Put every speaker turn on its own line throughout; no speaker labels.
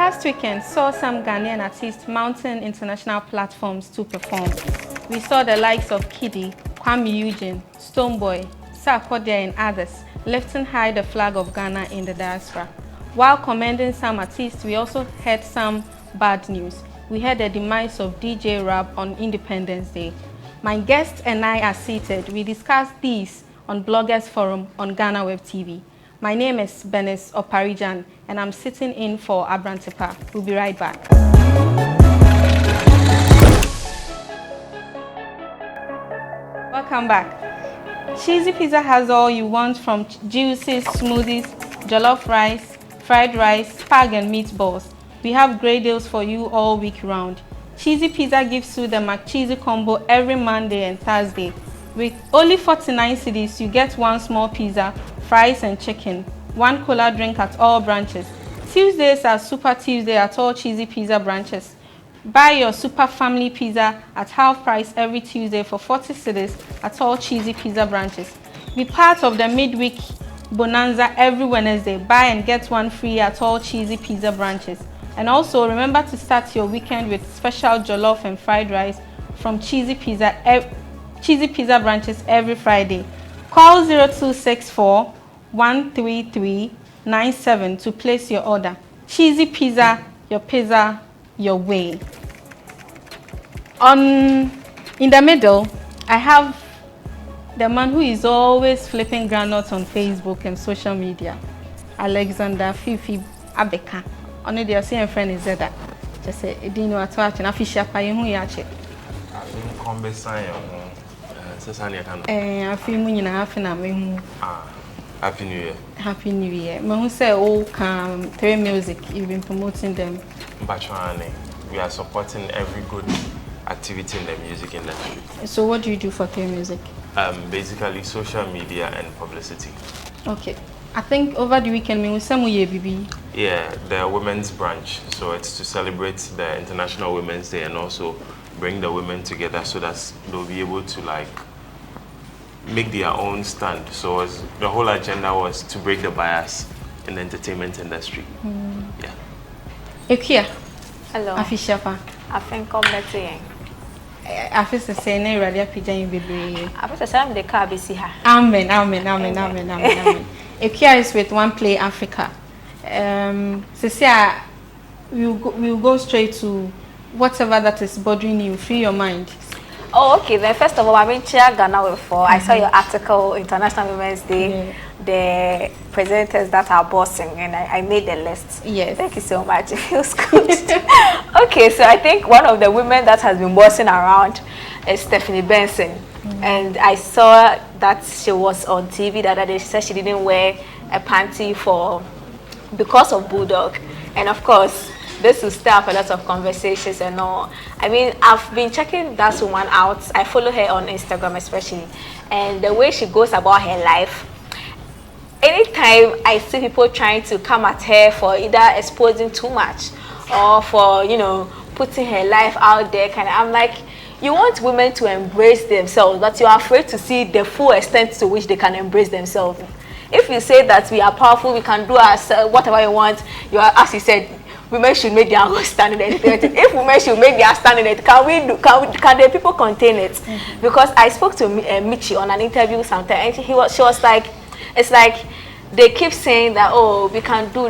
past weekend saw some Ghanaian artists mounting international platforms to perform. We saw the likes of KiDi, Kwami Eugene, Stonebwoy, Sarkodie and others lifting high the flag of Ghana in the diaspora. While commending some artists, we also heard some bad news. We heard the demise of DJ Rap on Independence Day. My guest and I are seated. We discuss these on Bloggers Forum on Ghana Web TV. My name is Benes Oparijan and I'm sitting in for Abrantepa. We'll be right back. Welcome back. Cheesy Pizza has all you want from juices, smoothies, jollof rice, fried rice, spag and meatballs. We have great deals for you all week round. Cheesy Pizza gives you the McCheesy combo every Monday and Thursday. With only 49 cedis, you get one small pizza, fries and chicken, one cola drink at all branches. Tuesdays are Super Tuesday at all Cheesy Pizza branches. Buy your Super Family Pizza at half price every Tuesday for 40 cedis at all Cheesy Pizza branches. Be part of the midweek bonanza every Wednesday. Buy and get one free at all Cheesy Pizza branches. And also remember to start your weekend with special jollof and fried rice from Cheesy Pizza branches every Friday. Call 0264 133 97 to place your order. Cheesy Pizza, your way. In the middle, I have the man who is always flipping granules on Facebook and social media, Alexander Fifi Abeka. Only the same friend is that. Just say, "Dino at watch and official pay who ya check."
I think conversation.
I feel money na half an hour.
Happy New Year.
Happy New Year. Who say all come Three Music? You've been promoting them.
We are supporting every good activity in the music industry.
So what do you do for Three Music?
Basically social media and publicity.
Okay. I think over the weekend we will some BB.
Yeah, the women's branch. So it's to celebrate the International Women's Day and also bring the women together so that they'll be able to like make their own stand. So the whole agenda was to break the bias in the entertainment industry. Yeah.
Ekia.
Hello.
Afishapa.
I think I'm better.
I feel the same. I really appreciate baby.
I feel the same. The car be see her.
Amen. Ekia is with One Play Africa. Cecilia, we'll go straight to whatever that is bothering you. Free your mind.
Oh, okay. Then first of all, I've been chair Ghana before. I saw your article, International Women's Day, the presenters that are bossing, and I made the list.
Yes.
Thank you so much. It feels good. Okay, so I think one of the women that has been bossing around is Stephanie Benson. And I saw that she was on TV the other day. She said she didn't wear a panty because of Bulldog. And of course, this will stir up a lot of conversations and all. I mean, I've been checking that woman out. I follow her on Instagram especially. And the way she goes about her life, anytime I see people trying to come at her for either exposing too much or for, you know, putting her life out there, I'm like, you want women to embrace themselves, but you're afraid to see the full extent to which they can embrace themselves. If you say that we are powerful, we can do whatever you want, as you said, women should make their own standard. If women should make their standard, can the people contain it? Because I spoke to Michi on an interview sometime, and she was like, it's like they keep saying that, oh, we can do,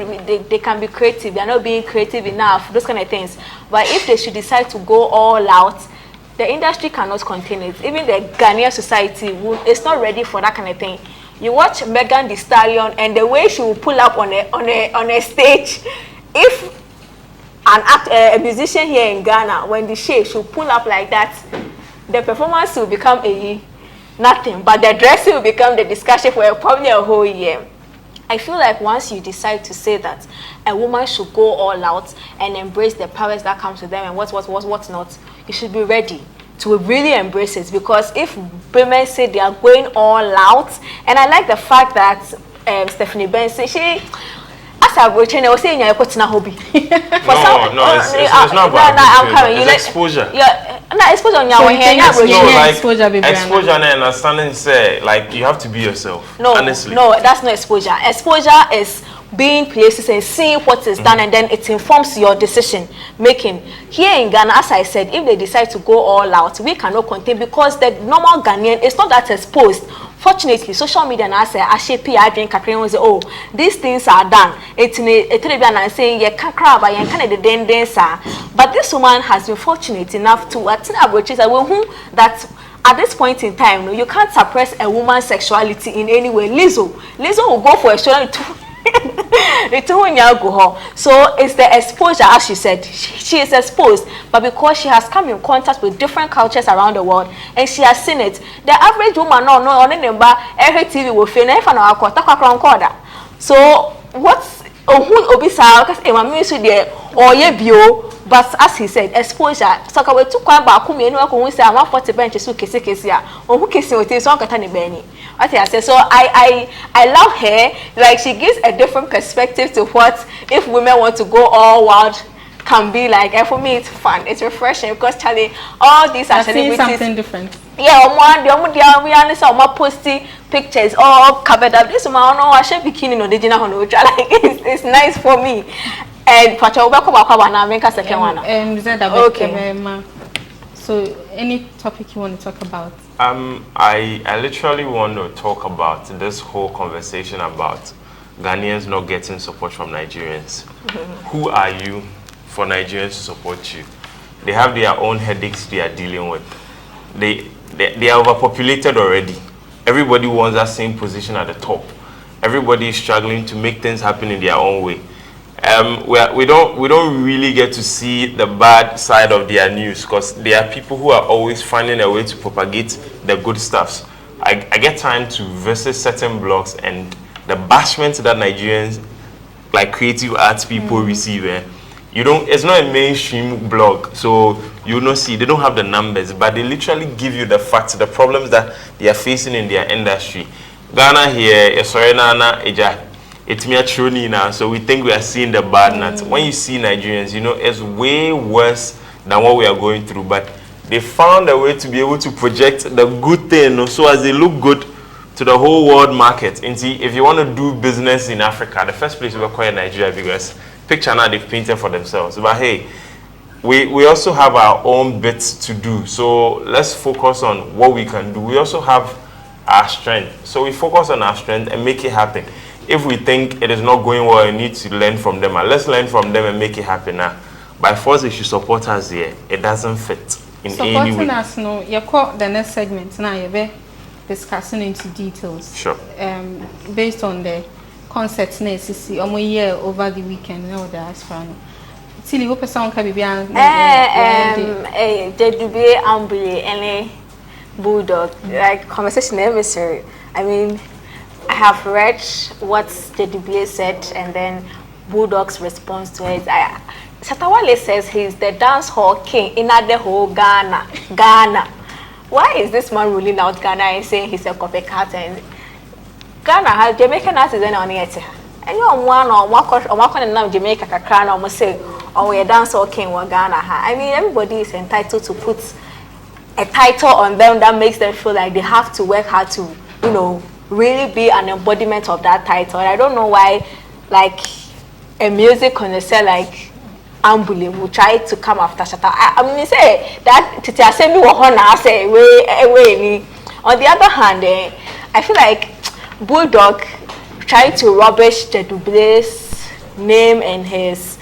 they can be creative, they're not being creative enough, those kind of things. But if they should decide to go all out, the industry cannot contain it. Even the Ghanaian society is not ready for that kind of thing. You watch Megan Thee Stallion and the way she will pull up on a stage. If a musician here in Ghana, when she will pull up like that, the performance will become nothing. But the dressing will become the discussion for probably a whole year. I feel like once you decide to say that a woman should go all out and embrace the powers that comes with them and what's not, you should be ready to really embrace it. Because if women say they are going all out, and I like the fact that Stephanie Benson, she, as a virgin, I was saying you're putting a hobby.
It's not about it's exposure.
Exposure on your hair.
Exposure and understanding say like you have to be yourself.
No,
honestly.
No, that's not exposure. Exposure is being places and seeing what is done, and then it informs your decision making. Here in Ghana, as I said, if they decide to go all out, we cannot contain, because the normal Ghanaian is not that exposed. Fortunately, social media now say, I shape I drink and say, oh, these things are done. It's saying, yeah, can't crab, I can't the dancer. But this woman has been fortunate enough to attend that at this point in time, you can't suppress a woman's sexuality in any way. Lizzo will go for a show so it's the exposure, as she said. She is exposed, but because she has come in contact with different cultures around the world and she has seen it, the average woman on the number every TV will feel so what's but as he said, exposure. So we took quite back. We know we say I'm 40 benches. So kesi or who kesi with this one katani beni. I say so. I love her. Like she gives a different perspective to what if women want to go all wild can be like. And for me, it's fun. It's refreshing because Charlie, all these are celebrities.
Something different.
Yeah, we are posting pictures all covered up. This one, I should bikini no did like it's nice for me. And
okay. So any topic you want to talk about?
I literally want to talk about this whole conversation about Ghanaians not getting support from Nigerians. Who are you for Nigerians to support you? They have their own headaches they are dealing with. They are overpopulated already. Everybody wants that same position at the top. Everybody is struggling to make things happen in their own way. We don't really get to see the bad side of their news because there are people who are always finding a way to propagate the good stuffs. I get time to visit certain blogs and the bashment that Nigerians, like creative arts people receive. It's not a mainstream blog, so you don't see, they don't have the numbers, but they literally give you the facts, the problems that they are facing in their industry. Ghana here, it's me a now, so we think we are seeing the bad nuts. When you see Nigerians, it's way worse than what we are going through, but they found a way to be able to project the good thing, so as they look good to the whole world market. And see, if you want to do business in Africa, the first place we acquire Nigeria because picture now they've painted for themselves. But hey, we also have our own bits to do, so let's focus on what we can do. We also have our strength, so we focus on our strength and make it happen. If we think it is not going well, we need to learn from them. Let's learn from them and make it happen now. By force, they should support us here. It doesn't fit in any way.
Supporting us, no. You call the next segment now. You're discussing into details.
Sure.
Based on the concepts, see, year over the weekend. No, the Asprano. Silly, what person can be behind?
The Dubai Ambulance, any bulldog, like conversation emissary. I mean, I have read what the DBA said and then Bulldog's response to it. Satawale says he's the dance hall king in the whole Ghana. Why is this man ruling out Ghana and saying he's a copycat? And Ghana has Jamaican artists on it. And you're one now Jamaica Kakran almost say, oh, we're dance hall king in Ghana. I mean, everybody is entitled to put a title on them that makes them feel like they have to work hard to, really be an embodiment of that title. And I don't know why, like, a music connoisseur like Ambule will try to come after Shatta. I mean, say that Titi say me wahona say way. On the other hand, I feel like Bulldog tried to rubbish the Dublé's name and his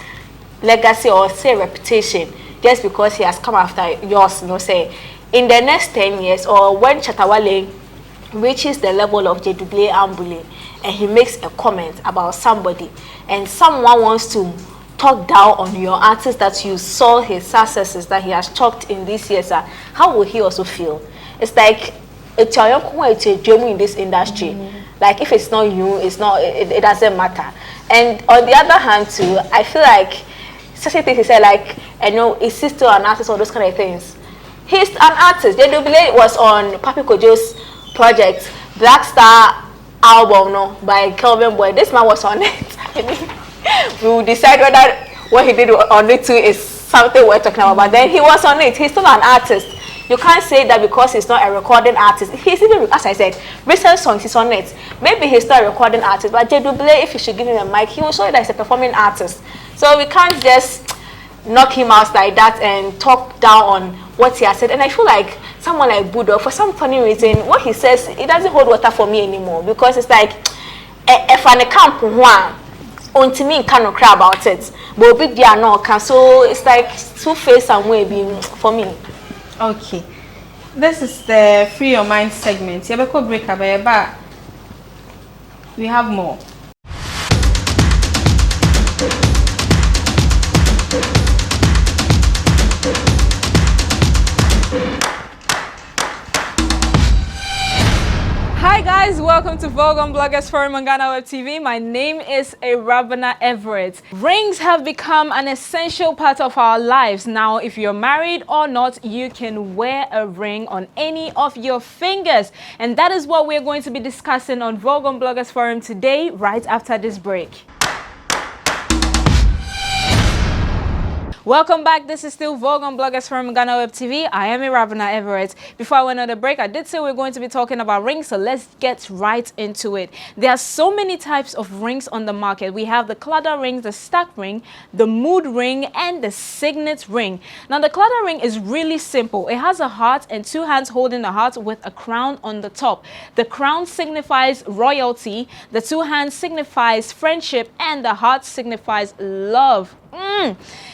legacy or say reputation just because he has come after yours. Say in the next 10 years or when Chatawale reaches the level of Jedoublé Ambule and he makes a comment about somebody and someone wants to talk down on your artist that you saw his successes that he has chalked in these years, how will he also feel? It's like it's a dream in this industry. Like if it's not you, it doesn't matter. And on the other hand too, I feel like such a thing he said, like, is he still an artist or those kind of things? He's an artist. Jedoublé was on Papi Kojo's project Black Star album by Kwabena. This man was on it. I mean, we will decide whether what he did on it too is something we're talking about. But then he was on it. He's still an artist. You can't say that because he's not a recording artist. He's even, as I said, recent songs he's on it. Maybe he's not a recording artist, but Jedubele, if you should give him a mic, he will show you that he's a performing artist. So we can't just knock him out like that and talk down on what he has said. And I feel like someone like Budo, for some funny reason, what he says, it doesn't hold water for me anymore, because it's like, if I can't until me can't cry about it, but big deal no can. So it's like two-faced and way being for me.
Okay, this is the free your mind segment. Yabeko break but we have more.
Hi guys, welcome to Vogue on Bloggers Forum on Ghana Web TV. My name is Kwabena Kwabena. Rings have become an essential part of our lives. Now, if you're married or not, you can wear a ring on any of your fingers. And that is what we're going to be discussing on Vogue on Bloggers Forum today, right after this break. Welcome back. This is still Vogue on Bloggers from Ghana Web TV. I am Kwabena Kwabena. Before I went on the break, I did say we're going to be talking about rings, so let's get right into it. There are so many types of rings on the market. We have the cladder ring, the stack ring, the mood ring, and the signet ring. Now, the cladder ring is really simple. It has a heart and two hands holding the heart with a crown on the top. The crown signifies royalty, the two hands signifies friendship, and the heart signifies love.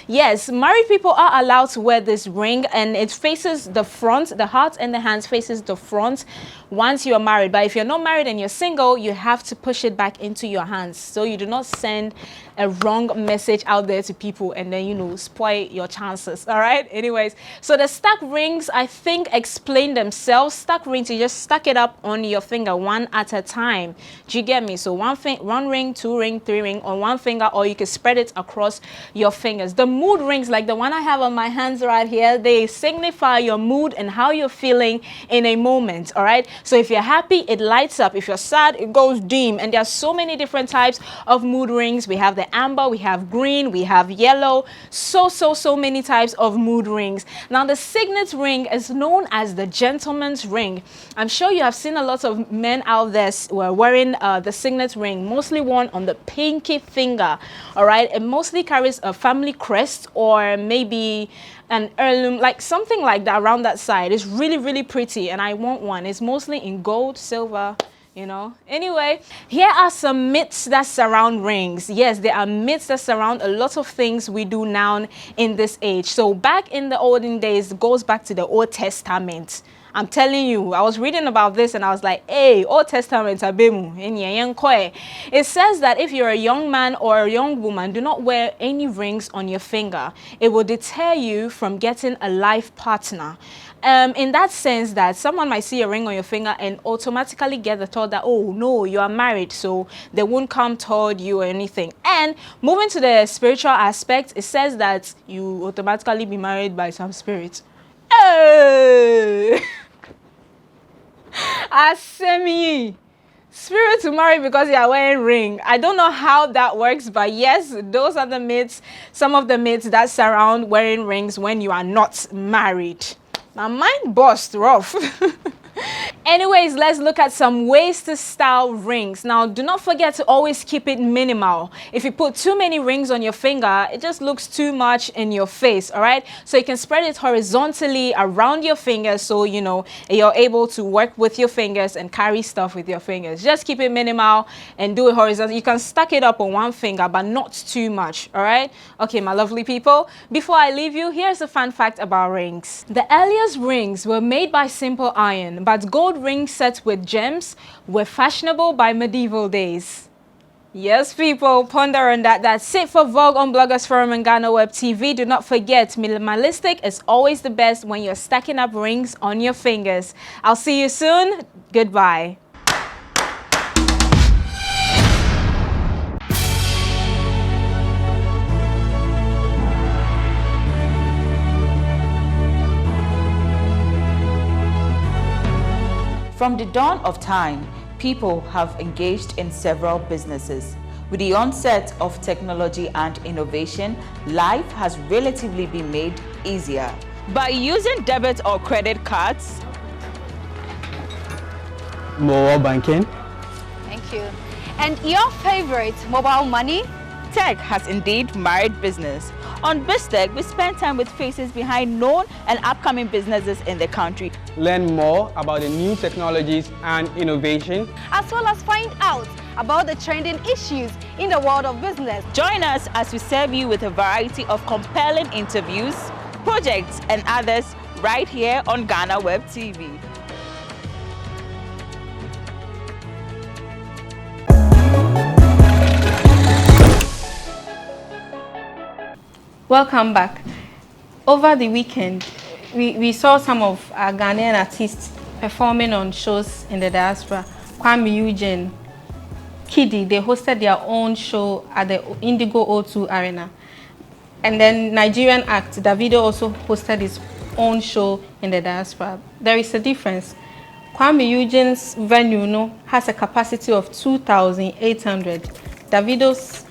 Yes, married people are allowed to wear this ring, and it faces the front. The heart and the hands faces the front once you are married. But if you're not married and you're single, you have to push it back into your hands so you do not send a wrong message out there to people and then, you know, spoil your chances. All right, anyways, so the stack rings, I think, explain themselves. Stack rings, you just stack it up on your finger one at a time. Do you get me? So one ring, two ring, three ring on one finger, or you can spread it across your fingers. The mood rings, like the one I have on my hands right here, they signify your mood and how you're feeling in a moment. All right, so if you're happy, it lights up. If you're sad, it goes dim. And there are so many different types of mood rings. We have the amber, we have green, we have yellow, so many types of mood rings. Now, the signet ring is known as the gentleman's ring. I'm sure you have seen a lot of men out there who are wearing the signet ring, mostly worn on the pinky finger. All right, it mostly carries a family crest or maybe an heirloom, like something like that around that side. It's really pretty, and I want one. It's mostly in gold, silver, you know. Anyway, here are some myths that surround rings. Yes, there are myths that surround a lot of things we do now in this age. So back in the olden days, it goes back to the Old Testament. I'm telling you, I was reading about this and I was like, hey, Old Testament, it says that if you're a young man or a young woman, do not wear any rings on your finger. It will deter you from getting a life partner. In that sense that someone might see a ring on your finger and automatically get the thought that, oh no, you are married, so they won't come toward you or anything. And moving to the spiritual aspect, it says that you automatically be married by some spirit. Hey! Asemi, spirit to marry because you are wearing ring. I don't know how that works, but yes, those are the myths, some of the myths that surround wearing rings when you are not married. My mind bust rough. Anyways, let's look at some ways to style rings. Now, do not forget to always keep it minimal. If you put too many rings on your finger, it just looks too much in your face, all right? So you can spread it horizontally around your fingers so, you know, you're able to work with your fingers and carry stuff with your fingers. Just keep it minimal and do it horizontal. You can stack it up on one finger, but not too much, all right? Okay, my lovely people, before I leave you, here's a fun fact about rings. The earliest rings were made by simple iron, but gold rings set with gems were fashionable by medieval days. Yes, people, ponder on that. That's it for Vogue on Bloggers Forum and Ghana Web TV. Do not forget, minimalistic is always the best when you're stacking up rings on your fingers. I'll see you soon. Goodbye.
From the dawn of time, people have engaged in several businesses. With the onset of technology and innovation, life has relatively been made easier. By using debit or credit cards,
mobile banking.
Thank you. And your favorite, mobile money?
tech has indeed married business. On BizTech, we spend time with faces behind known and upcoming businesses in the country.
Learn more about the new technologies and innovation,
as well as find out about the trending issues in the world of business.
Join us as we serve you with a variety of compelling interviews, projects, and others right here on Ghana Web TV.
Welcome back. Over the weekend, we saw some of our Ghanaian artists performing on shows in the diaspora. Kwami Eugene, KiDi, they hosted their own show at the Indigo O2 Arena. And then Nigerian act, Davido also hosted his own show in the diaspora. There is a difference. Kwami Eugene's venue has a capacity of 2,800. Davido's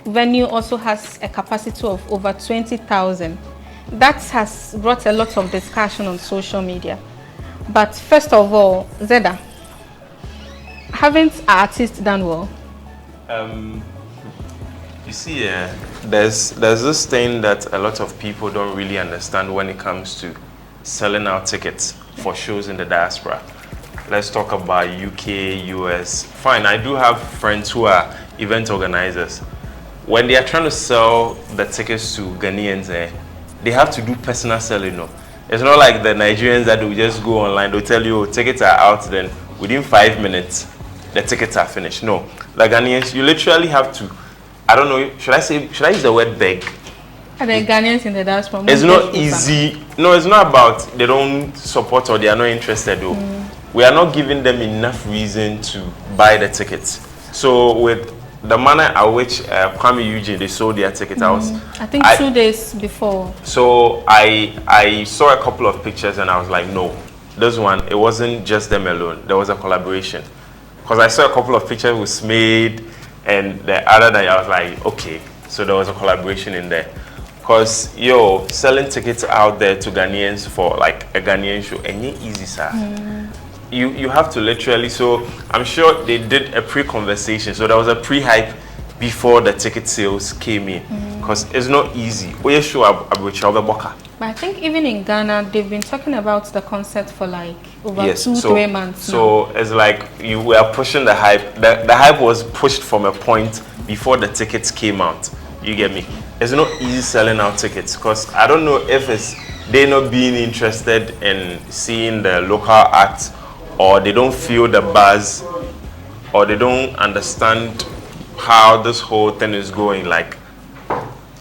venue also has a capacity of over 20,000. That has brought a lot of discussion on social media. But first of all, Zeda, haven't artists done well?
You see, there's this thing that a lot of people don't really understand when it comes to selling out tickets for shows in the diaspora. Let's talk about UK, US. Fine, I do have friends who are event organizers. When they are trying to sell the tickets to Ghanaians, they have to do personal selling. No? It's not like the Nigerians that will just go online, they'll tell you, oh, tickets are out, then within 5 minutes, the tickets are finished. No, the Ghanaians, you literally have to, I don't know, should I use the word beg?
Are the Ghanaians in the diaspora?
It's not easy. No, it's not about they don't support or they are not interested though. We are not giving them enough reason to buy the tickets. So with the manner at which Kwami Eugene, they sold their tickets,
I think 2 days before.
So I saw a couple of pictures and I was like, no, this one, it wasn't just them alone. There was a collaboration. Because I saw a couple of pictures with Smade and the other day I was like, okay, so there was a collaboration in there. Because, selling tickets out there to Ghanaians for like a Ghanaian show, ain't easy, sir. You have to literally, so I'm sure they did a pre-conversation. So there was a pre-hype before the ticket sales came in. Because it's not easy.
But I think even in Ghana, they've been talking about the concept for like over 2-3 months
So it's like you were pushing the hype. The hype was pushed from a point before the tickets came out. You get me? It's not easy selling out tickets because I don't know if it's they not being interested in seeing the local act, or they don't feel the buzz, or they don't understand how this whole thing is going. Like,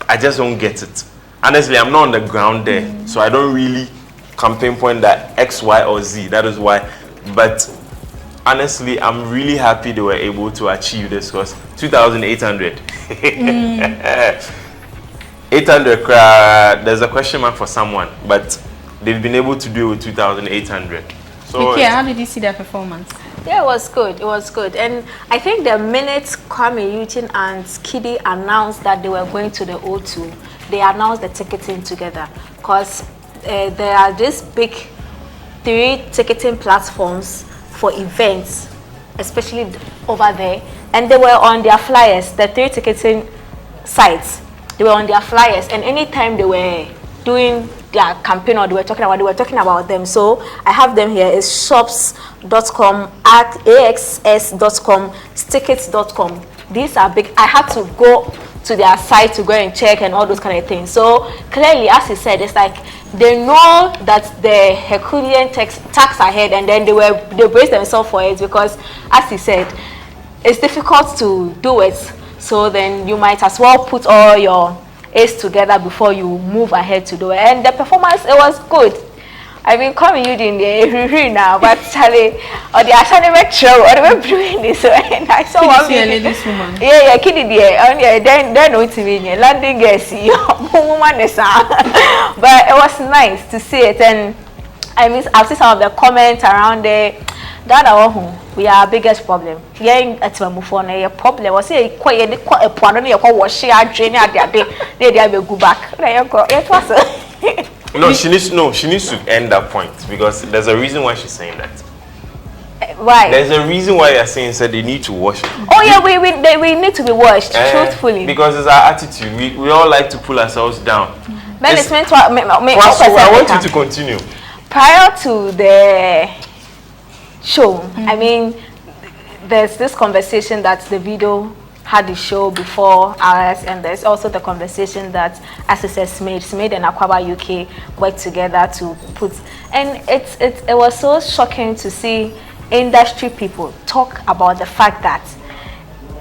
I just don't get it. Honestly, I'm not on the ground there, so I don't really can pinpoint that X, Y, or Z. That is why. But honestly, I'm really happy they were able to achieve this because 2,800. 800, there's a question mark for someone, but they've been able to do it with 2,800. So
okay, how did you see their performance?
Yeah, it was good. It was good. And I think the minute Kwami Eugene and KiDi announced that they were going to the O2, they announced the ticketing together. Because there are these big 3 ticketing platforms for events, especially over there. And they were on their flyers, the 3 ticketing sites. They were on their flyers. And anytime they were doing their campaign or they were talking about them. So I have them here. It's shops.com, axs.com, tickets.com. These are big. I had to go to their site to go and check and all those kind of things. So clearly, as he said, it's like they know that the Herculean tax ahead, and then they brace themselves for it because, as he said, it's difficult to do it. So then you might as well put all your aids together before you move ahead to do it. And the performance, it was good. I mean, Kwami Eugene there now, but Charlie, or the academic show, or the doing this, and I saw one
this woman.
Yeah, KiDi there, then no to me, landing guess, woman is but it was nice to see it, and I mean, I've seen some of the comments around there. That our home, we are our biggest problem. Yeah, at my phone, a problem was a quiet a point on your wash, drain out their day, they go back. It was
No, she needs to end that point because there's a reason why she's saying that.
Why?
There's a reason why you're saying they need to wash it.
Oh yeah, we need to be washed, truthfully.
Because it's our attitude. We all like to pull ourselves down.
Then it's meant to
I want you to continue.
Prior to the show, I mean, there's this conversation that the video had the show before ours, and there's also the conversation that, as it says, Smade and Akwaba UK worked together to put, and it was so shocking to see industry people talk about the fact that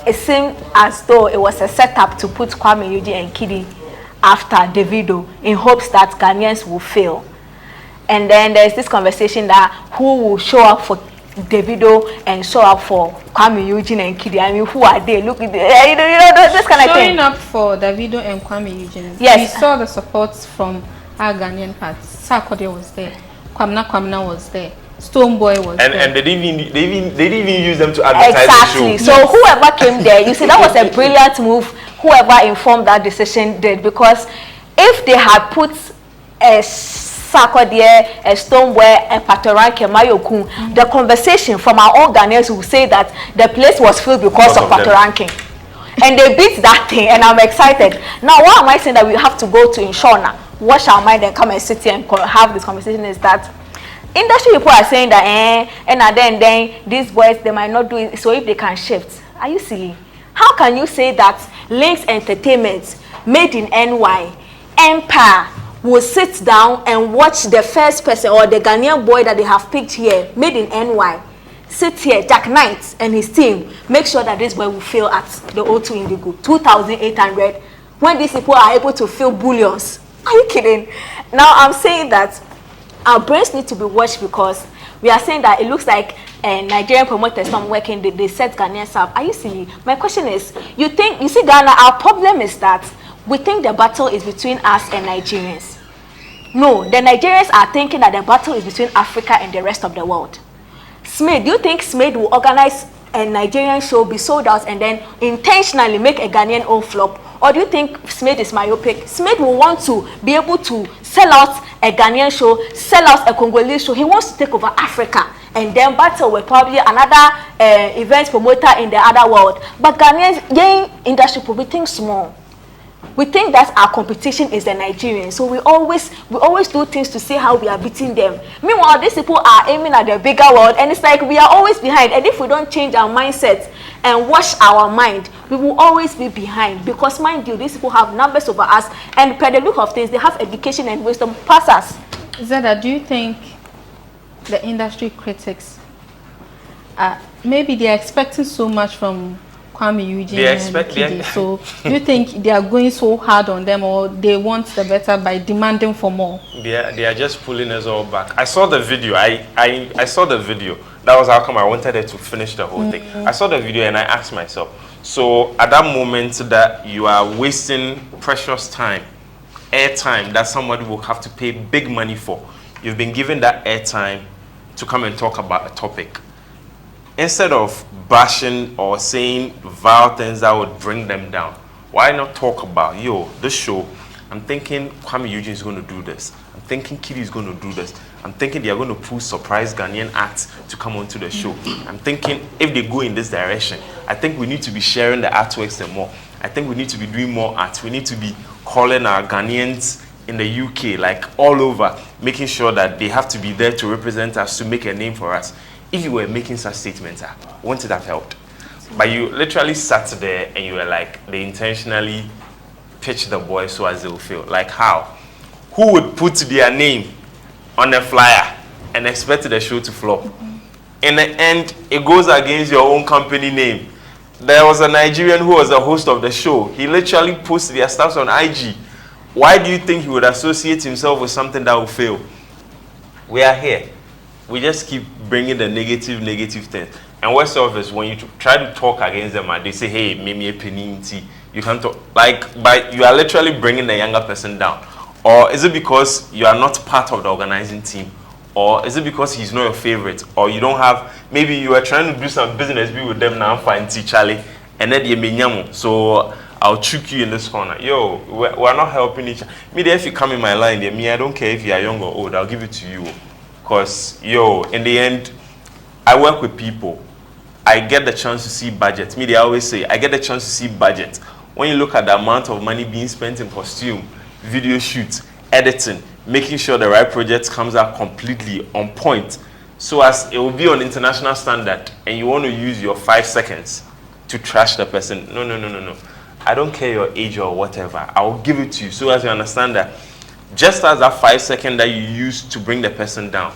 it seemed as though it was a setup to put Kwami Eugene and KiDi after Davido in hopes that Ghanaians will fail. And then there's this conversation that who will show up for Davido and show up for Kwami Eugene and KiDi. I mean, who are they? Look at this kind of thing.
Showing up for Davido and Kwami Eugene.
Yes.
We saw the support from our Ghanaian parts. Sarkodie was there. Kwabena Kwabena was there. Stonebwoy was there.
And they didn't even use them to advertise
exactly.
the show.
So whoever came there, you see, that was a brilliant move. Whoever informed that decision did, because if they had put a Sarkodie, a Stonebwoy, a Patoranke, Mayokun, the conversation from our own Ghanaians will say that the place was filled because of Patoranke. And they beat that thing, and I'm excited. Now, why am I saying that we have to go to Inshona, wash our mind, and come and sit here and have this conversation is that industry people are saying that, and then these boys, they might not do it, so if they can shift. Are you silly? How can you say that Lynx Entertainment, made in NY, Empire, will sit down and watch the first person or the Ghanaian boy that they have picked here, made in NY, sit here, Jack Knight and his team, make sure that this boy will fail at the O2 Indigo, 2,800, when these people are able to fill bullions? Are you kidding? Now I'm saying that our brains need to be watched, because we are saying that it looks like Nigerian promoters not working, they set Ghanaians up. Are you silly? My question is, you see Ghana, our problem is that we think the battle is between us and Nigerians. No, the Nigerians are thinking that the battle is between Africa and the rest of the world. Smade, do you think Smade will organize a Nigerian show, be sold out, and then intentionally make a Ghanaian own flop? Or do you think Smade is myopic? Smade will want to be able to sell out a Ghanaian show, sell out a Congolese show. He wants to take over Africa and then battle with probably another event promoter in the other world. But Ghanaians, young industry people, we think small. We think that our competition is the Nigerians, so we always do things to see how we are beating them. Meanwhile, these people are aiming at the bigger world, and it's like we are always behind. And if we don't change our mindset and wash our mind, we will always be behind. Because mind you, these people have numbers over us, and per the look of things, they have education and wisdom past us.
Zeda, do you think the industry critics, maybe they are expecting so much from Kwami Eugene and KiDi, so do you think they are going so hard on them, or they want the better by demanding for more?
They are just pulling us all back. I saw the video. I saw the video. That was how come I wanted it to finish the whole thing. I saw the video and I asked myself, so at that moment that you are wasting precious time, airtime that somebody will have to pay big money for, you've been given that airtime to come and talk about a topic. Instead of bashing or saying vile things that would bring them down, why not talk about, yo, this show, I'm thinking Kwami Eugene is going to do this. I'm thinking KiDi is going to do this. I'm thinking they are going to pull surprise Ghanaian acts to come onto the show. I'm thinking if they go in this direction, I think we need to be sharing the artworks and more. I think we need to be doing more art. We need to be calling our Ghanaians in the UK, like all over, making sure that they have to be there to represent us, to make a name for us. If you were making such statements, wouldn't it have helped? But you literally sat there and you were like, they intentionally pitched the boys so as they will feel. Like how? Who would put their name on a flyer and expect the show to flop? In the end, it goes against your own company name. There was a Nigerian who was the host of the show. He literally posted their stuff on IG. Why do you think he would associate himself with something that will fail? We are here. We just keep bringing the negative things. And worst of is when you try to talk against them and they say, hey, maybe a penny, you can't talk. Like, but you are literally bringing the younger person down. Or is it because you are not part of the organizing team? Or is it because he's not your favorite? Or you don't have, maybe you are trying to do some business with them now, find Charlie, and then you mean. So I'll trick you in this corner. Yo, we're not helping each other. Me, if you come in my line, me, I don't care if you are young or old. I'll give it to you. Because, yo, in the end, I work with people. I get the chance to see budget. Me, they always say, I get the chance to see budget. When you look at the amount of money being spent in costume, video shoots, editing, making sure the right project comes out completely on point, so as it will be on international standard, and you want to use your 5 seconds to trash the person. No. I don't care your age or whatever. I will give it to you so as you understand that just as that 5 seconds that you used to bring the person down,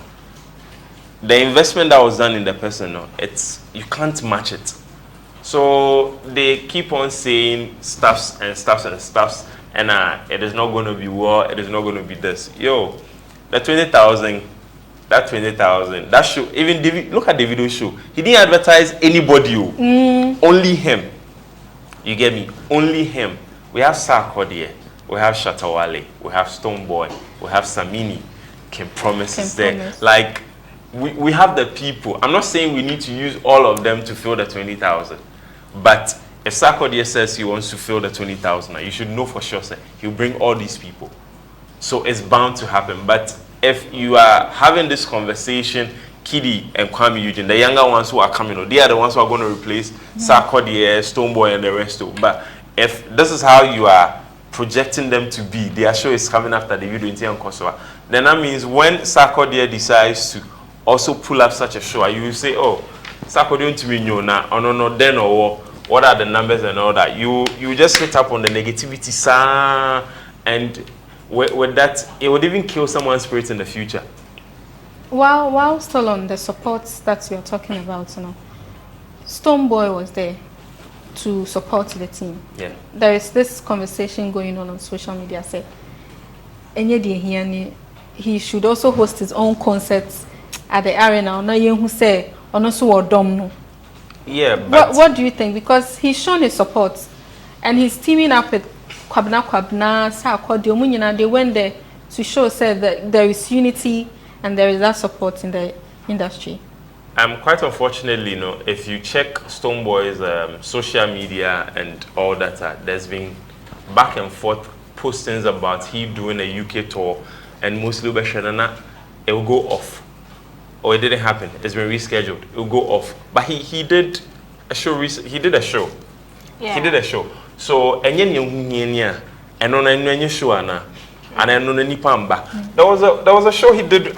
the investment that was done in the person, you can't match it. So they keep on saying stuffs, and it is not going to be war, it is not going to be this. Yo, that 20,000, that show, even David, look at the video show. He didn't advertise anybody, only him. You get me? Only him. We have Sarkodie, we have Shatawale, we have Stonebwoy, we have Samini, Kim Promise is there. Like, we have the people. I'm not saying we need to use all of them to fill the 20,000. But if Sarkodie says he wants to fill the 20,000, you should know for sure that he'll bring all these people. So it's bound to happen. But if you are having this conversation, KiDi and Kwami Eugene, the younger ones who are coming, they are the ones who are going to replace Sarkodie, Stonebwoy, and the rest. But if this is how you are projecting them to be, their show is coming after the video in Kosovo, then that means when Sarkodie decides to also pull up such a show, you will say, oh, Sarkodie to me, no, then or what are the numbers and all that. You just hit up on the negativity, and with that, it would even kill someone's spirit in the future.
While still on the support that you're talking about, Stonebwoy was there to support the team. Yeah. There is this conversation going on social media. Say, he should also host his own concerts at the arena.
Yeah, but
what do you think? Because he's shown his support, and he's teaming up with Kwabena Kwabena, Sarkodie. They went there to show, said that there is unity and there is that support in the industry.
Quite unfortunately, if you check Stonebwoy's social media and all that, there's been back and forth postings about he doing a UK tour, and mostly it will go off. Or it didn't happen. It's been rescheduled. It will go off. But he did a show. He did a show. Yeah. He did a show. So there was a show he did.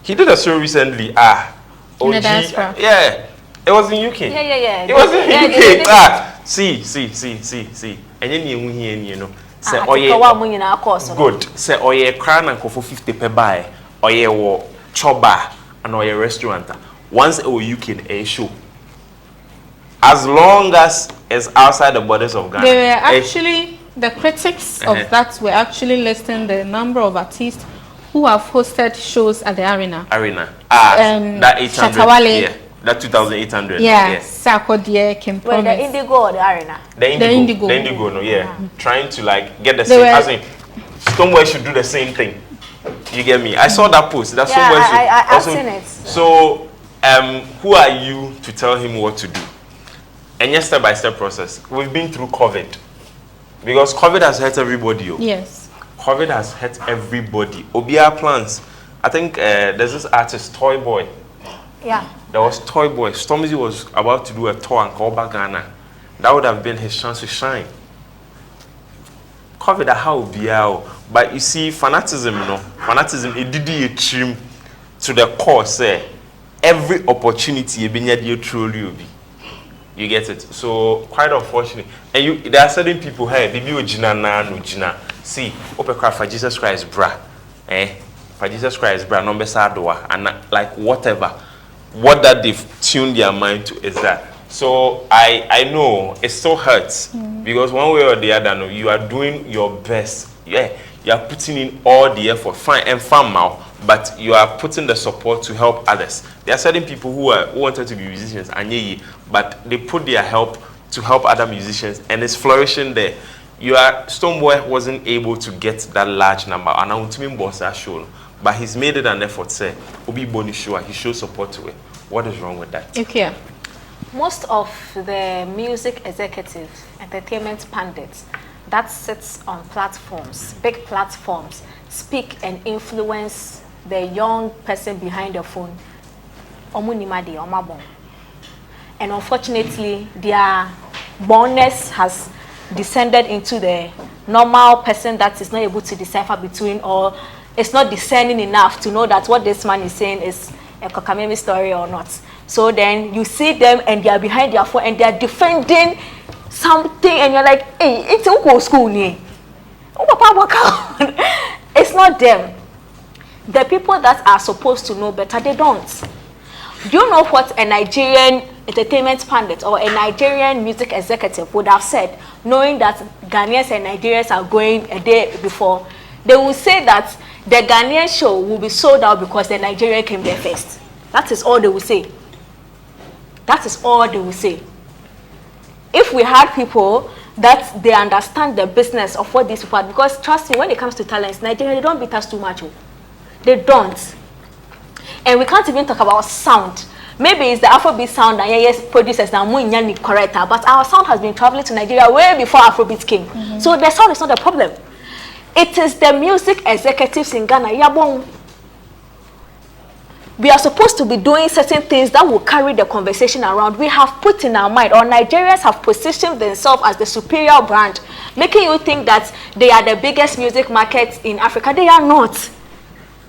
He did a show recently.
In the diaspora.
Yeah. It was in UK.
Yeah.
It was in UK. See. Good. Say oye crown and for 50 per buy. Oye choba and oye restaurant. Once a week a show. As long as it's outside the borders of Ghana.
They were actually, the critics of that were actually listing the number of artists who have hosted shows at the arena. That 800.
Shatawale. Yeah. That 2,800.
Yeah. Sarkodie, Kim Promise.
The Indigo or the arena?
The Indigo, no, yeah. Trying to get the same. As in, Stonebwoy should do the same thing. You get me? I saw that post. That's
I've seen it.
So, who are you to tell him what to do? And yes, step-by-step process. We've been through COVID. Because COVID has hurt everybody.
Yes.
COVID has hurt everybody. Obia plans. I think there's this artist, Toyboy.
Yeah.
There was Toyboy. Stormzy was about to do a tour and call back Ghana. That would have been his chance to shine. COVID, how be. But you see, fanatism, it did a trim to the core, say, every opportunity you truly be. You get it? So, quite unfortunate. And there are certain people here, baby, no. See, open cry for Jesus Christ, bra. For Jesus Christ, bra, number sadwa, and like whatever. What that they've tuned their mind to is that. So, I know it still hurts. Because one way or the other, you are doing your best. Yeah, you are putting in all the effort, fine and firm now, but you are putting the support to help others. There are certain people who wanted to be musicians, but they put their help to help other musicians, and it's flourishing there. Stonebwoy wasn't able to get that large number, and I want to mean boss that show, but he's made it an effort. Say, Obi Boni show, he shows support to it. What is wrong with that?
Okay.
Most of the music executives, entertainment pundits that sits on platforms, big platforms, speak and influence the young person behind the phone. And unfortunately, their bonus has descended into the normal person that is not able to decipher between, or it's not discerning enough to know that what this man is saying is a Kuami story or not. So then you see them and they are behind their phone and they are defending something, and you're like, hey, it's okay school. It's not them. The people that are supposed to know better, they don't. Do you know what a Nigerian entertainment pundit or a Nigerian music executive would have said, knowing that Ghanaians and Nigerians are going a day before? They will say that the Ghanaian show will be sold out because the Nigerian came there first. That is all they will say. That is all they will say. If we had people that they understand the business of what these people are, because trust me, when it comes to talents, Nigeria, they don't beat us too much. They don't. And we can't even talk about sound. Maybe it's the Afrobeat sound and yes, producers now correct, but our sound has been traveling to Nigeria way before Afrobeat came. So the sound is not the problem. It is the music executives in Ghana. We are supposed to be doing certain things that will carry the conversation around. We have put in our mind, or Nigerians have positioned themselves as the superior brand, making you think that they are the biggest music market in Africa. They are not.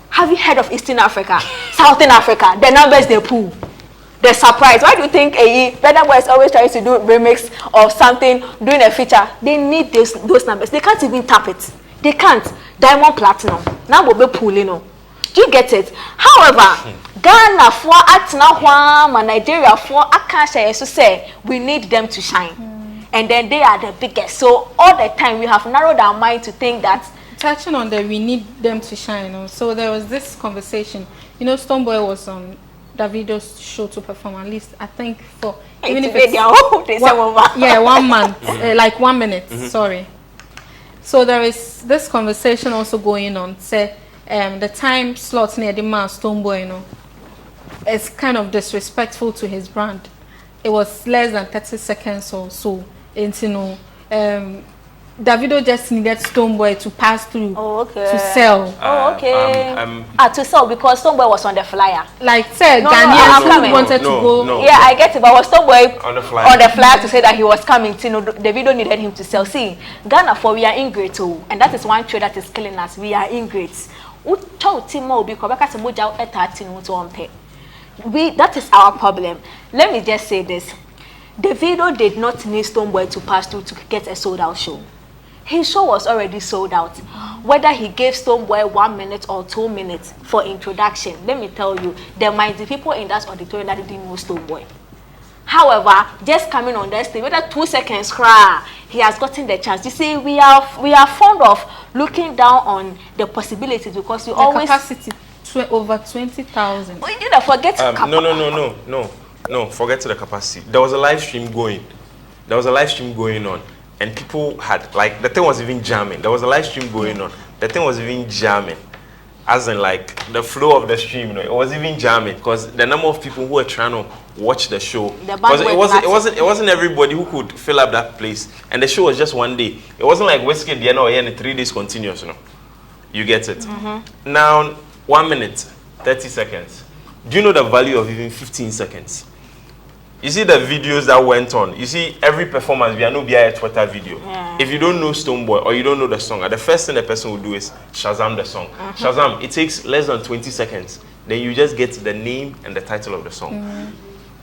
Have you heard of Eastern Africa, Southern Africa? The numbers they pull, the surprise. Why do you think Better Boy is always trying to do a remix of something, doing a feature? They need those numbers. They can't even tap it. They can't. Diamond Platinum. Now we'll be pulling on. Do you get it? However, Ghana for and Nigeria for Akasha to say we need them to shine, and then they are the biggest. So all the time we have narrowed our mind to think that.
Touching on that, we need them to shine. So there was this conversation. You know, Stonebwoy was on Davido's show to perform, at least I think for even if it's 1 month, like 1 minute. Sorry. So there is this conversation also going on. Say the time slots near the man Stonebwoy, you know, it's kind of disrespectful to his brand. It was less than 30 seconds or so. And you know, Davido just needed Stonebwoy to pass through to sell.
To sell because Stonebwoy was on the flyer.
Like said, Ghanaians wanted to go.
Yeah, I get it, but was Stonebwoy on the flyer to say that he was coming? You know, Davido needed him to sell. See, Ghana for we are ingrate too, and that is one trait that is killing us. We are ingrates. That is our problem. Let me just say this: Davido did not need Stonebwoy to pass through to get a sold-out show. His show was already sold out. Whether he gave Stonebwoy 1 minute or 2 minutes for introduction, let me tell you, there might be people in that auditorium that didn't know Stonebwoy. However, just coming on that stage, whether 2 seconds, he has gotten the chance. You see, we are fond of looking down on the possibilities because we always
capacity over 20,000.
We didn't forget.
No, forget the capacity. There was a live stream going. There was a live stream going on. And people had, like, the thing was even jamming. There was a live stream going on. The thing was even jamming. As in, like, the flow of the stream, you know, it was even jamming. Because the number of people who were trying to watch the show. Because it wasn't everybody who could fill up that place. And the show was just 1 day. It wasn't like Whiskey, the end of the 3 days continuous, you know. You get it? Now, 1 minute, 30 seconds. Do you know the value of even 15 seconds? You see the videos that went on. You see every performance, we are no behind a Twitter video. If you don't know Stonebwoy or you don't know the song, the first thing the person will do is Shazam the song. Shazam, it takes less than 20 seconds. Then you just get the name and the title of the song.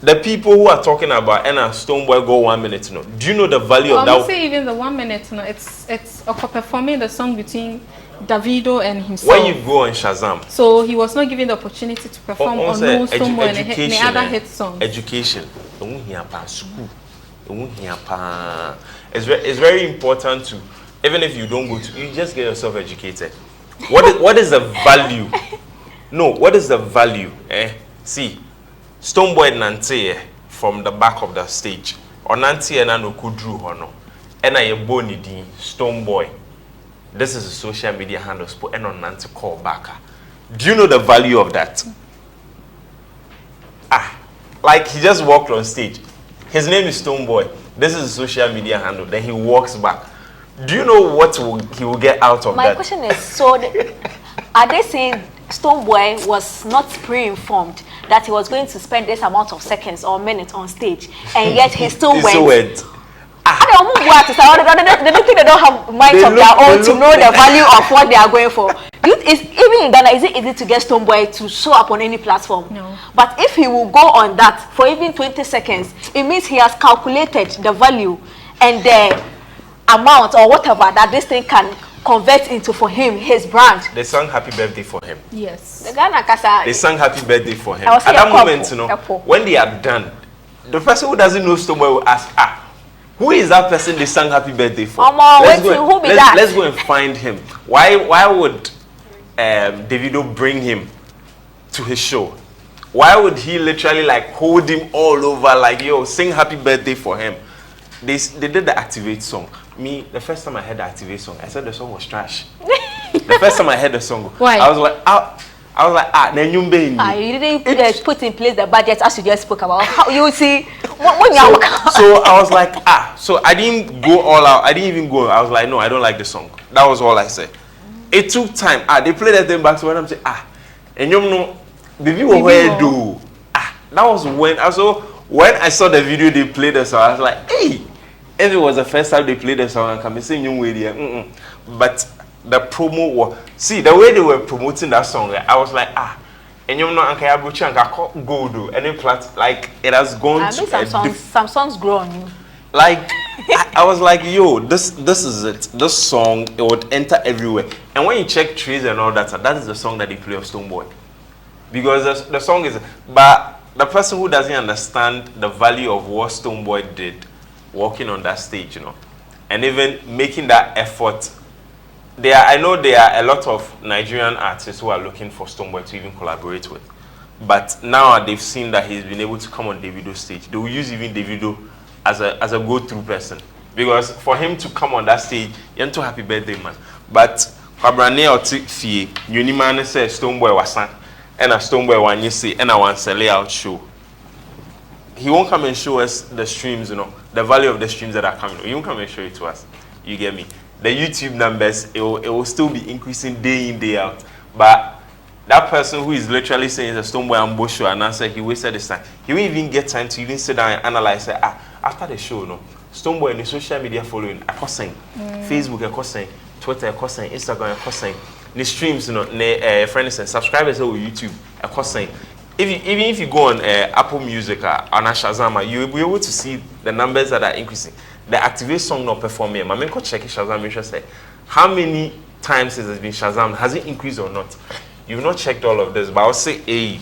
The people who are talking about Stonebwoy go 1 minute, you know, do you know the value of that?
Honestly, even the 1 minute, you know, it's performing the song between Davido and himself.
When you go on Shazam,
so he was not given the opportunity to perform on no Stonebwoy and the other hit songs.
Education. It's very important to, even if you don't go to, you just get yourself educated. What is the value? No, what is the value? See, Stonebwoy Nante from the back of the stage. Or Nante and no kudru hono. And I boni di Stonebwoy. This is a social media handle and on Nante call back. Do you know the value of that? Like he just walked on stage. His name is Stonebwoy. This is his social media handle. Then he walks back. Do you know what he will get out of that?
My question is, so are they saying Stonebwoy was not pre-informed that he was going to spend this amount of seconds or minutes on stage, and yet he still went?
Still went.
They don't think they don't have minds of their own to know the value of what they are going for. Even in Ghana, is it easy to get Stonebwoy to show up on any platform?
No.
But if he will go on that for even 20 seconds, it means he has calculated the value and the amount or whatever that this thing can convert into for him, his brand.
They sang happy birthday for him.
Yes.
The Ghana Kasa.
They sang happy birthday for him.
I
At
was
that moment, you know, when they are done, the person who doesn't know Stonebwoy will ask, who is that person they sang happy birthday for? Let's go and find him. Why would Davido bring him to his show? Why would he literally like hold him all over like, yo, sing happy birthday for him? They did the Activate song. Me, the first time I heard the Activate song, I said the song was trash. The first time I heard the song,
why?
I was like, then you
didn't put in place the budget as you just spoke about. How you see?
So I was like, so I didn't go all out. I didn't even go. I was like, no, I don't like the song. That was all I said. It took time. They played that thing back to when I'm saying, and you know, the video where do. That was when I saw the video they played the song. I was like, hey, if it was the first time they played the song, I can be saying you way but the promo was, see the way they were promoting that song, I was like, and you know, Anka go do any plat like it has gone to
some songs grow on you.
Like I was like, yo, this is it. This song, it would enter everywhere. And when you check trees and all that is the song that they play of Stonebwoy. Because the song is, but the person who doesn't understand the value of what Stonebwoy did walking on that stage, you know, and even making that effort. I know there are a lot of Nigerian artists who are looking for Stonebwoy to even collaborate with. But now they've seen that he's been able to come on Davido's stage. They will use even Davido as a go-through person. Because for him to come on that stage, you're too happy birthday, man. But Kwabena Kwabena, you man says Stonebwoy was sang, and a Stonebwoy one you see, and I want to lay out show. He won't come and show us the streams, you know, the value of the streams that are coming. He won't come and show it to us. You get me? The YouTube numbers, it will still be increasing day in, day out. But that person who is literally saying the Stonebwoy and Bush show and answer, he wasted his time. He won't even get time to even sit down and analyze it. After the show, no, Stonebwoy and the social media following, I cost saying Facebook, I cost saying Twitter, I cost saying Instagram, I cost saying the streams, you know, friends and subscribers on YouTube, I cost saying. Even if you go on Apple Music or on Shazam, you will be able to see the numbers that are increasing. The Activate song not performing. I mean, go check Shazam. You should say how many times has it been Shazam? Has it increased or not? You've not checked all of this, but I'll say, hey,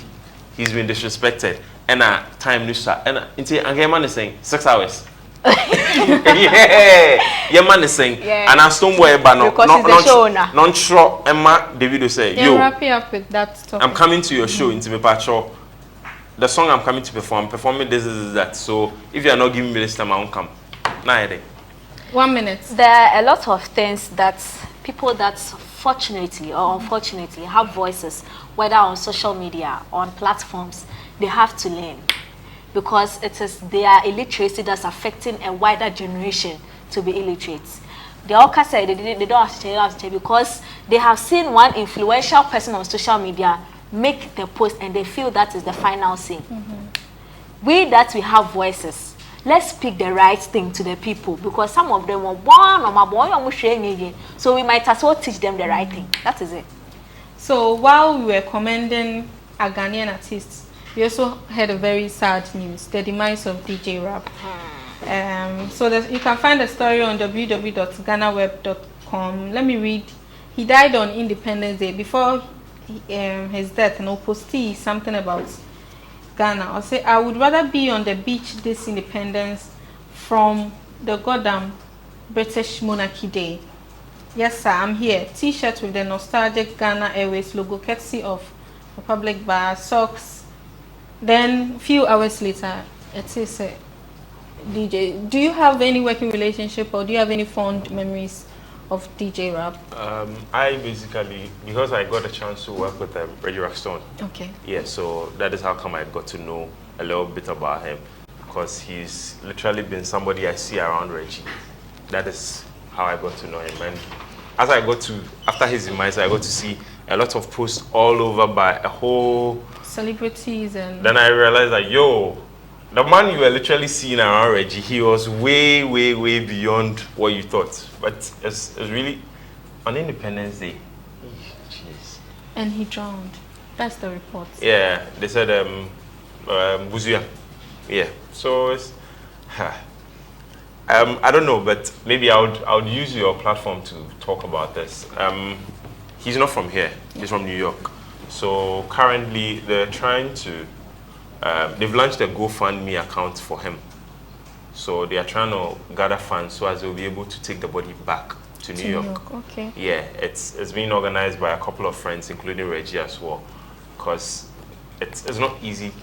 he's been disrespected. And time this and until man is saying 6 hours. Yeah, man is saying, and I Stonebwoy, but not sure. Emma Davido say, yo,
wrap it up with that stuff.
I'm coming to your show into me patrol. The song I'm coming to performing this is that. So if you are not giving me this time, I won't come.
1 minute.
There are a lot of things that people that fortunately or unfortunately have voices, whether on social media or on platforms, they have to learn. Because it is their illiteracy that's affecting a wider generation to be illiterate. They all can say they don't have to change because they have seen one influential person on social media make the post and they feel that is the final thing. We have voices, let's speak the right thing to the people because some of them were born or my boy, so we might as well teach them the right thing. That is it.
So while we were commending a Ghanaian artist, we also heard a very sad news, the demise of DJ Rap. So you can find the story on www.ghanaweb.com. Let me read. He died on Independence Day. Before his death, posted something about Ghana. I'll say, I would rather be on the beach this independence from the goddamn British Monarchy Day. Yes, sir, I'm here. T-shirt with the nostalgic Ghana Airways logo, courtesy of Republic Bar, socks. Then, a few hours later, it says, DJ, do you have any working relationship or do you have any fond memories of DJ Rap?
I basically, because I got a chance to work with Reggie Rockstone.
Okay.
Yeah, so that is how come I got to know a little bit about him. because he's literally been somebody I see around Reggie. That is how I got to know him. And as I got to, after his demise, I got to see a lot of posts all over by a whole
celebrities, and
then I realized that, yo, the man you were literally seeing around Reggie, he was way, way, way beyond what you thought. But it's really, on Independence Day, jeez.
And he drowned. That's the report.
Yeah, they said, Buzuya. Yeah, so it's, I don't know, but maybe I would use your platform to talk about this. He's not from here, he's from New York. So currently they're trying to, they've launched a GoFundMe account for him. So they are trying to gather funds so as they'll be able to take the body back to New York.
Okay.
Yeah, it's being organized by a couple of friends, including Reggie as well. Because it's not easy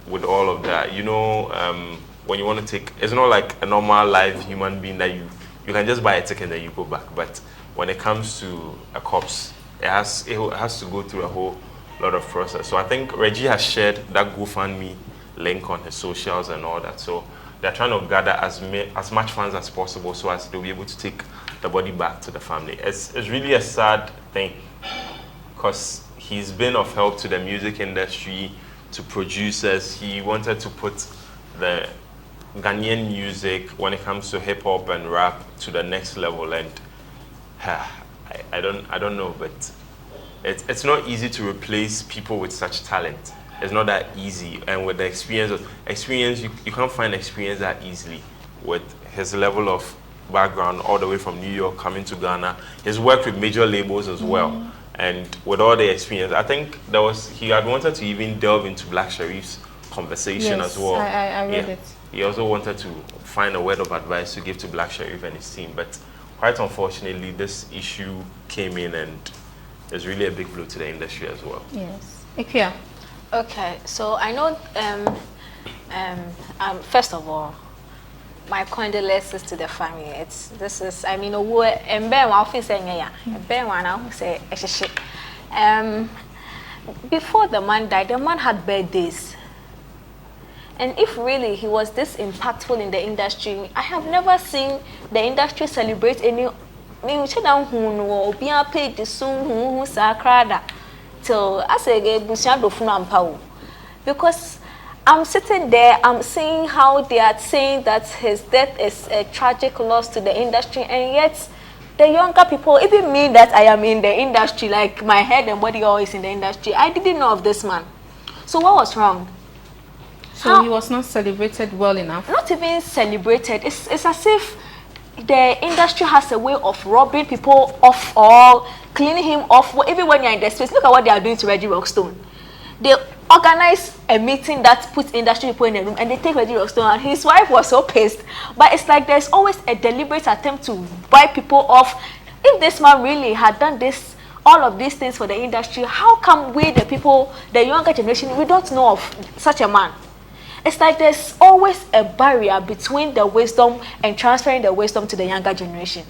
with all of that. You know, when you want to take, it's not like a normal live human being that you can just buy a ticket and then you go back. But when it comes to a corpse, it has to go through a whole lot of process. So I think Reggie has shared that GoFundMe link on his socials and all that. So they're trying to gather as much funds as possible so as they'll be able to take the body back to the family. It's really a sad thing because he's been of help to the music industry, to producers. He wanted to put the Ghanaian music when it comes to hip hop and rap to the next level, and I don't know, but it's not easy to replace people with such talent. It's not that easy, and with the experience, you can't find experience that easily. With his level of background, all the way from New York coming to Ghana, he's worked with major labels as well, and with all the experience, I think he had wanted to even delve into Black Sherif's conversation as well.
I read it.
He also wanted to find a word of advice to give to Black Sherif and his team, but quite unfortunately, this issue came in and it's really a big blow to the industry as well.
Yes. Ikea.
Okay, so I know, first of all, my condolences to the family. Before the man died, the man had birthdays. And if really he was this impactful in the industry, I have never seen the industry celebrate any. Because I'm sitting there, I'm seeing how they are saying that his death is a tragic loss to the industry, and yet the younger people, even me that I am in the industry, like my head and body all is in the industry, I didn't know of this man. So what was wrong?
So he was not celebrated well enough? Not
even celebrated. It's as if the industry has a way of robbing people off or cleaning him off. Even when you're in the space, look at what they are doing to Reggie Rockstone. They organize a meeting that puts industry people in a room and they take Reggie Rockstone, and his wife was so pissed. But it's like there's always a deliberate attempt to buy people off. If this man really had done this, all of these things for the industry, how come we, the people, the younger generation, we don't know of such a man? It's like there's always a barrier between the wisdom and transferring the wisdom to the younger generation.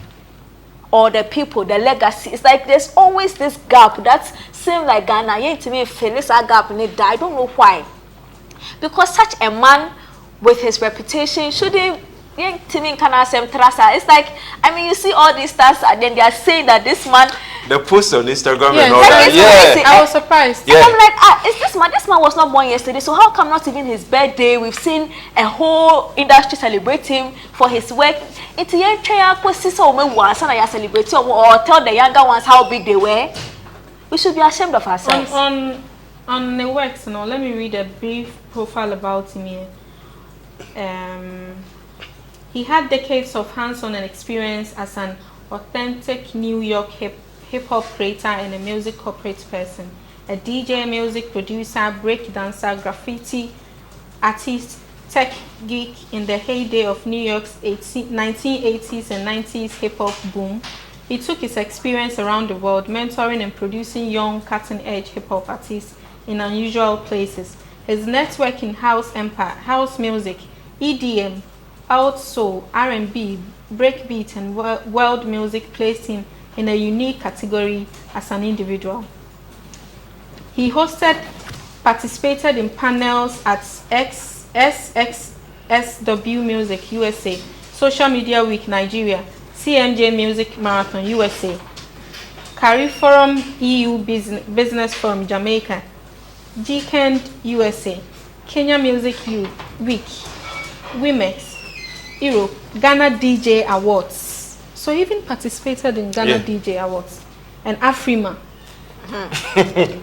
Or the people, the legacy. It's like there's always this gap that seems like Ghana. You to me feel this gap and it die. I don't know why. Because such a man with his reputation shouldn't. It's like, I mean, you see all these stars and then they are saying that this man.
The post on Instagram
and
all that.
Yeah, I was surprised.
Yeah. And I'm like, is this man was not born yesterday, so how come not even his birthday? We've seen a whole industry celebrate him for his work. It's a celebrate or tell the younger ones how big they were. We should be ashamed of ourselves.
On the works, let me read a brief profile about him here. He had decades of hands-on experience as an authentic New York hip-hop creator and a music corporate person. A DJ, music producer, break dancer, graffiti artist, tech geek in the heyday of New York's 1980s and 90s hip-hop boom. He took his experience around the world, mentoring and producing young, cutting-edge hip-hop artists in unusual places. His network in house empire, house music, EDM, out soul, R&B, breakbeat, and world music placed him in a unique category as an individual. He participated in panels at SXSW SW Music USA, Social Media Week Nigeria, CMJ Music Marathon USA, CARIFORUM EU Business Forum Jamaica, GKEND USA, Kenya Music Week, WIMEX, Europe, Ghana DJ Awards. So he even participated in Ghana DJ Awards, and Afrima.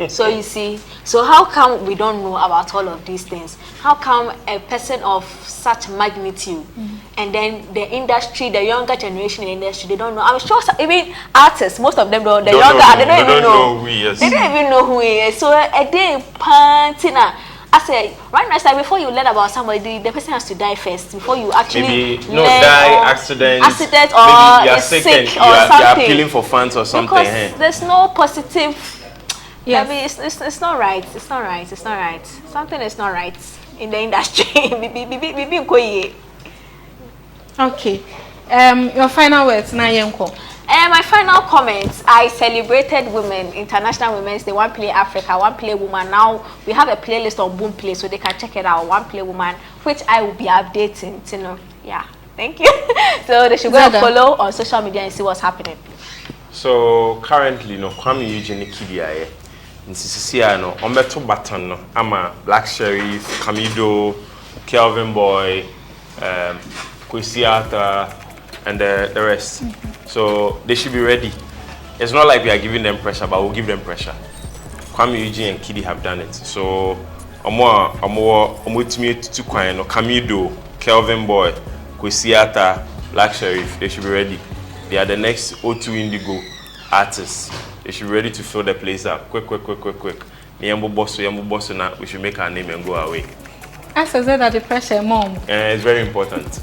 So you see, so how come we don't know about all of these things? How come a person of such magnitude and then the industry, the younger generation in the industry, they don't know? I'm sure even artists, most of them don't. They don't even know who he is. They don't even know who he is. So a day pantina. I say, right now, like before you learn about somebody, the person has to die first before you actually
accident,
or
maybe you are sick and
or
you are
something.
appealing for funds or something.
Because there's no positive.
Yes.
I mean, it's not right. It's not right. It's not right. Something is not right in the industry.
Okay. Your final words, Nayenko.
My final comments, I celebrated women, International Women's Day, One Play Africa, One Play Woman. Now we have a playlist on Boom Play, so they can check it out, One Play Woman, which I will be updating, you know. Yeah, thank you. So they should go and follow on social media and see what's happening.
So currently, Kwami Eugene and KiDi, in Siciliano, Ombeto Baton, Ama, Black Sheriff, Camido, Kelvin Boy, Kwesiata, and the rest. So they should be ready. It's not like we are giving them pressure, but we'll give them pressure. Kwami Eugene and KiDi have done it. So Camido, Kelvin Boy, Kwesiata, Black Sheriff, they should be ready. They are the next O2 Indigo artists. They should be ready to fill the place up. Quick. Yambo boss, now we should make our name and go away.
As I said, the pressure, Mom.
It's very important.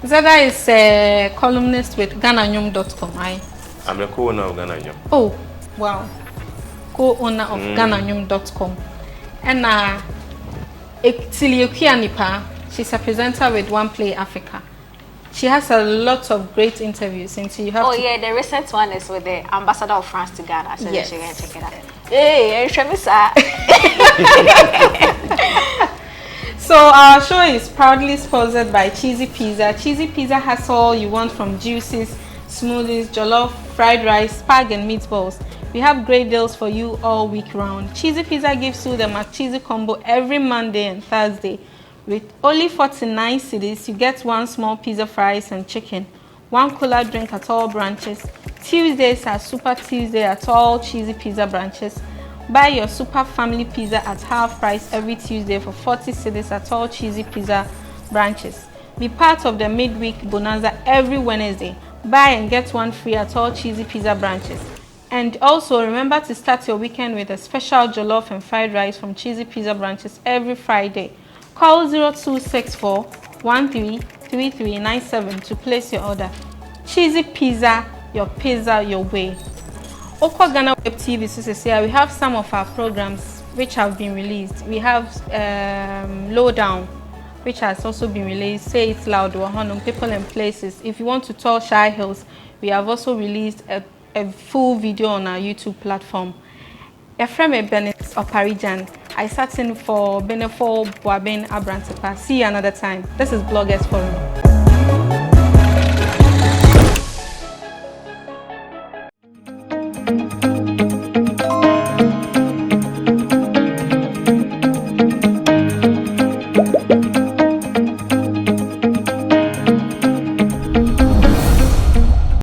Zeda is a columnist with GhanaNyum.com, right?
I'm the co-owner of GhanaNyum.
Oh, wow. Co-owner of GhanaNyum.com. And she's a presenter with One Play Africa. She has a lot of great interviews, and so you have
yeah, the recent one is with the ambassador of France to Ghana, so
yes.
you can check it out. Hey,
So our show is proudly sponsored by Cheesy Pizza. Cheesy Pizza has all you want from juices, smoothies, jollof, fried rice, spag and meatballs. We have great deals for you all week round. Cheesy Pizza gives you the McCheesy combo every Monday and Thursday. With only 49 cedis, you get one small pizza, fries and chicken, one cooler drink at all branches. Tuesdays are Super Tuesday at all Cheesy Pizza branches. Buy your Super Family Pizza at half price every Tuesday for 40 cedis at all Cheesy Pizza branches. Be part of the midweek bonanza every Wednesday. Buy and get one free at all Cheesy Pizza branches. And also remember to start your weekend with a special jollof and fried rice from Cheesy Pizza branches every Friday. Call 0264 133397 to place your order. Cheesy Pizza, your pizza your way. Oko Ghana Web TV, we have some of our programs which have been released. We have Lowdown, which has also been released. Say It Loud, Wahanum, People and Places. If you want to tour Shy Hills, we have also released a full video on our YouTube platform. Efreme Bennett Oparijan. I sat in for Benefo Kwabena Kwabena. See you another time. This is Bloggers Forum.